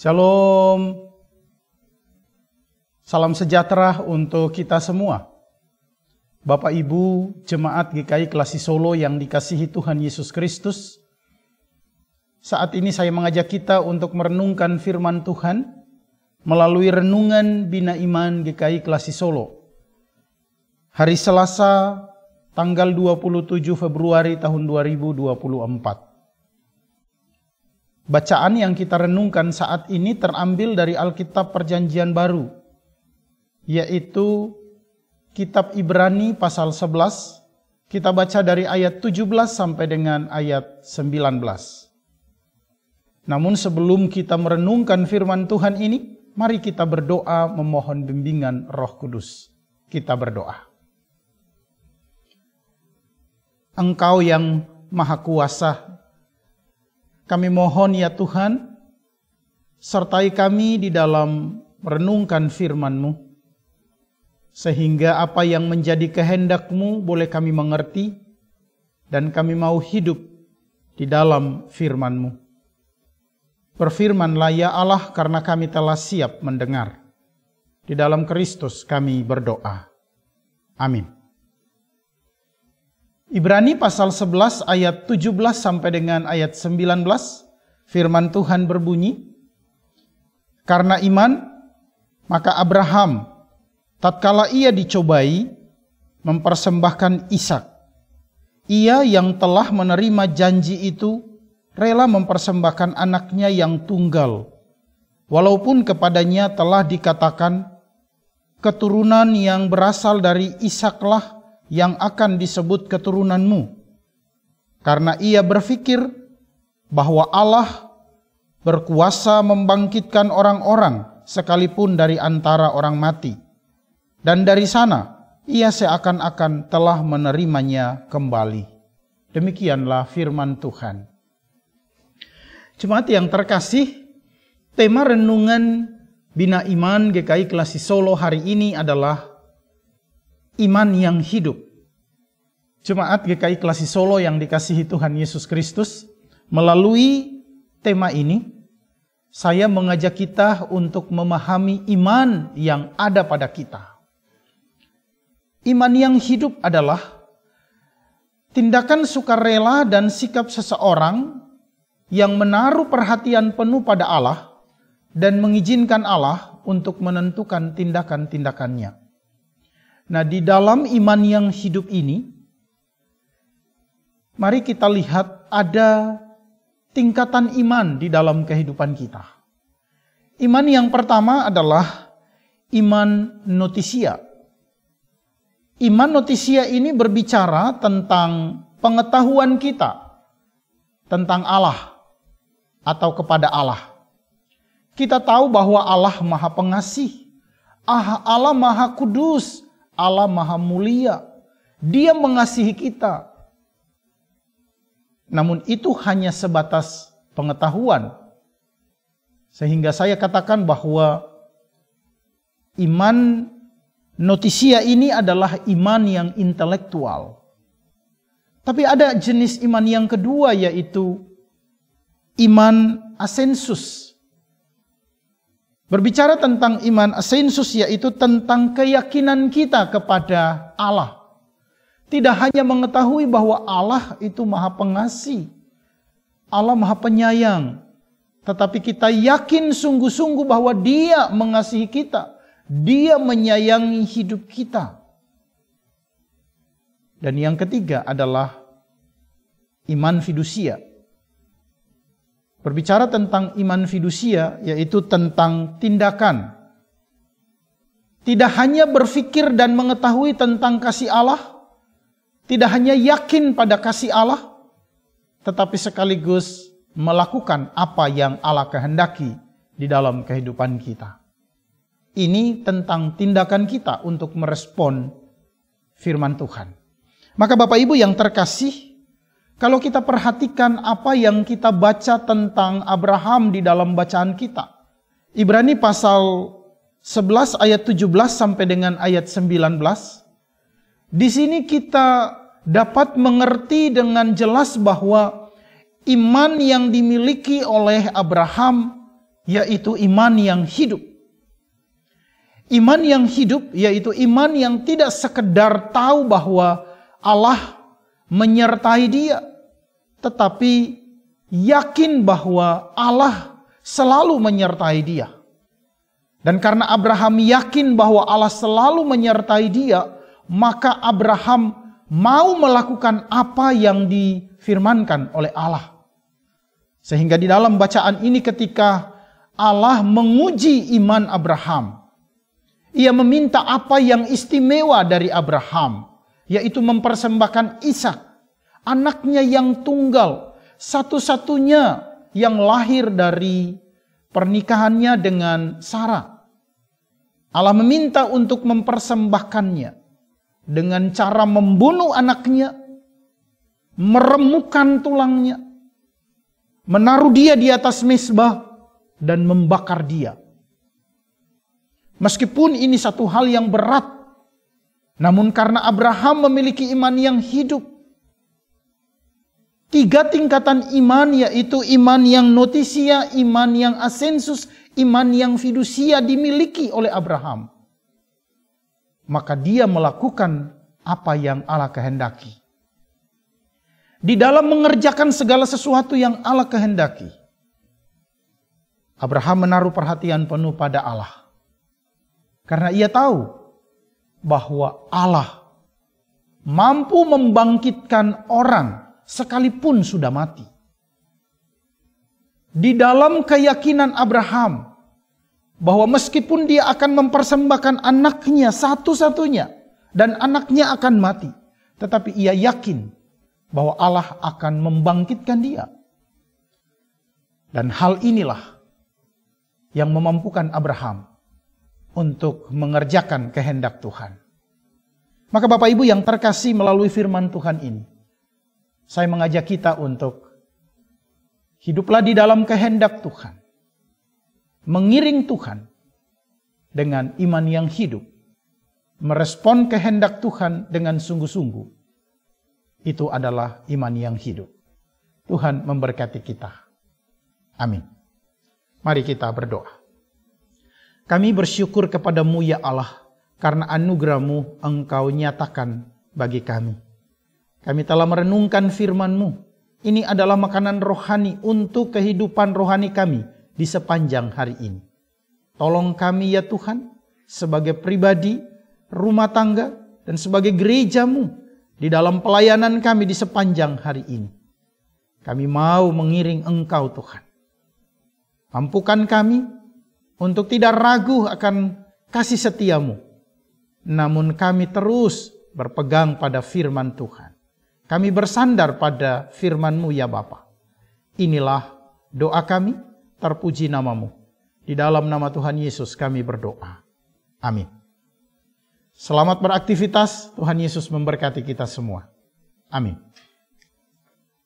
Shalom, salam sejahtera untuk kita semua. Bapak Ibu Jemaat GKI Klasi Solo yang dikasihi Tuhan Yesus Kristus, saat ini saya mengajak kita untuk merenungkan firman Tuhan melalui renungan Bina Iman GKI Klasi Solo. Hari Selasa, tanggal 27 Februari tahun 2024. Bacaan yang kita renungkan saat ini terambil dari Alkitab Perjanjian Baru, yaitu Kitab Ibrani pasal 11. Kita baca dari ayat 17 sampai dengan ayat 19. Namun sebelum kita merenungkan firman Tuhan ini, mari kita berdoa memohon bimbingan Roh Kudus. Kita berdoa. Engkau yang Maha Kuasa, kami mohon ya Tuhan, sertai kami di dalam merenungkan firman-Mu, sehingga apa yang menjadi kehendak-Mu boleh kami mengerti, dan kami mau hidup di dalam firman-Mu. Berfirmanlah ya Allah, karena kami telah siap mendengar. Di dalam Kristus kami berdoa. Amin. Ibrani pasal 11 ayat 17 sampai dengan ayat 19, firman Tuhan berbunyi, karena iman, maka Abraham, tatkala ia dicobai, mempersembahkan Ishak. Ia yang telah menerima janji itu, rela mempersembahkan anaknya yang tunggal, walaupun kepadanya telah dikatakan, keturunan yang berasal dari Ishaklah yang akan disebut keturunanmu. Karena ia berpikir bahwa Allah berkuasa membangkitkan orang-orang sekalipun dari antara orang mati. Dan dari sana ia seakan-akan telah menerimanya kembali. Demikianlah firman Tuhan. Jemaat yang terkasih, tema renungan Bina Iman GKI Klasi Solo hari ini adalah iman yang hidup. Jemaat GKI Klasi Solo yang dikasihi Tuhan Yesus Kristus, melalui tema ini, saya mengajak kita untuk memahami iman yang ada pada kita. Iman yang hidup adalah tindakan sukarela dan sikap seseorang yang menaruh perhatian penuh pada Allah dan mengizinkan Allah untuk menentukan tindakan-tindakannya. Nah, di dalam iman yang hidup ini, mari kita lihat ada tingkatan iman di dalam kehidupan kita. Iman yang pertama adalah iman notisia. Iman notisia ini berbicara tentang pengetahuan kita tentang Allah atau kepada Allah. Kita tahu bahwa Allah Maha Pengasih, Allah Maha Kudus, Allah Maha Mulia. Dia mengasihi kita. Namun itu hanya sebatas pengetahuan. Sehingga saya katakan bahwa iman notisia ini adalah iman yang intelektual. Tapi ada jenis iman yang kedua, yaitu iman asensus. Berbicara tentang iman asensus, yaitu tentang keyakinan kita kepada Allah. Tidak hanya mengetahui bahwa Allah itu Maha Pengasih, Allah Maha Penyayang, tetapi kita yakin sungguh-sungguh bahwa Dia mengasihi kita, Dia menyayangi hidup kita. Dan yang ketiga adalah iman fidusia. Berbicara tentang iman fidusia, yaitu tentang tindakan. Tidak hanya berpikir dan mengetahui tentang kasih Allah, tidak hanya yakin pada kasih Allah, tetapi sekaligus melakukan apa yang Allah kehendaki di dalam kehidupan kita. Ini tentang tindakan kita untuk merespon firman Tuhan. Maka Bapak Ibu yang terkasih, kalau kita perhatikan apa yang kita baca tentang Abraham di dalam bacaan kita, Ibrani pasal 11 ayat 17 sampai dengan ayat 19, di sini kita dapat mengerti dengan jelas bahwa iman yang dimiliki oleh Abraham yaitu iman yang hidup. Iman yang hidup yaitu iman yang tidak sekedar tahu bahwa Allah menyertai dia, tetapi yakin bahwa Allah selalu menyertai dia. Dan karena Abraham yakin bahwa Allah selalu menyertai dia, maka Abraham mau melakukan apa yang difirmankan oleh Allah. Sehingga di dalam bacaan ini ketika Allah menguji iman Abraham, Ia meminta apa yang istimewa dari Abraham, yaitu mempersembahkan Ishak, anaknya yang tunggal, satu-satunya yang lahir dari pernikahannya dengan Sarah. Allah meminta untuk mempersembahkannya dengan cara membunuh anaknya, meremukkan tulangnya, menaruh dia di atas mezbah, dan membakar dia. Meskipun ini satu hal yang berat, namun karena Abraham memiliki iman yang hidup, 3 tingkatan iman, yaitu iman yang notisia, iman yang asensus, iman yang fidusia dimiliki oleh Abraham. Maka dia melakukan apa yang Allah kehendaki. Di dalam mengerjakan segala sesuatu yang Allah kehendaki, Abraham menaruh perhatian penuh pada Allah. Karena ia tahu bahwa Allah mampu membangkitkan orang sekalipun sudah mati. Di dalam keyakinan Abraham bahwa meskipun dia akan mempersembahkan anaknya satu-satunya dan anaknya akan mati, tetapi ia yakin bahwa Allah akan membangkitkan dia. Dan hal inilah yang memampukan Abraham untuk mengerjakan kehendak Tuhan. Maka Bapak Ibu yang terkasih, melalui firman Tuhan ini, saya mengajak kita untuk hiduplah di dalam kehendak Tuhan, mengiring Tuhan dengan iman yang hidup, merespon kehendak Tuhan dengan sungguh-sungguh. Itu adalah iman yang hidup. Tuhan memberkati kita. Amin. Mari kita berdoa. Kami bersyukur kepadamu ya Allah, karena anugerah-Mu Engkau nyatakan bagi kami. Kami telah merenungkan firman-Mu. Ini adalah makanan rohani untuk kehidupan rohani kami di sepanjang hari ini. Tolong kami ya Tuhan, sebagai pribadi, rumah tangga, dan sebagai gereja-Mu di dalam pelayanan kami di sepanjang hari ini. Kami mau mengiring Engkau Tuhan. Mampukan kami untuk tidak ragu akan kasih setia-Mu. Namun kami terus berpegang pada firman Tuhan. Kami bersandar pada firman-Mu ya Bapa. Inilah doa kami, terpuji nama-Mu. Di dalam nama Tuhan Yesus kami berdoa. Amin. Selamat beraktivitas, Tuhan Yesus memberkati kita semua. Amin.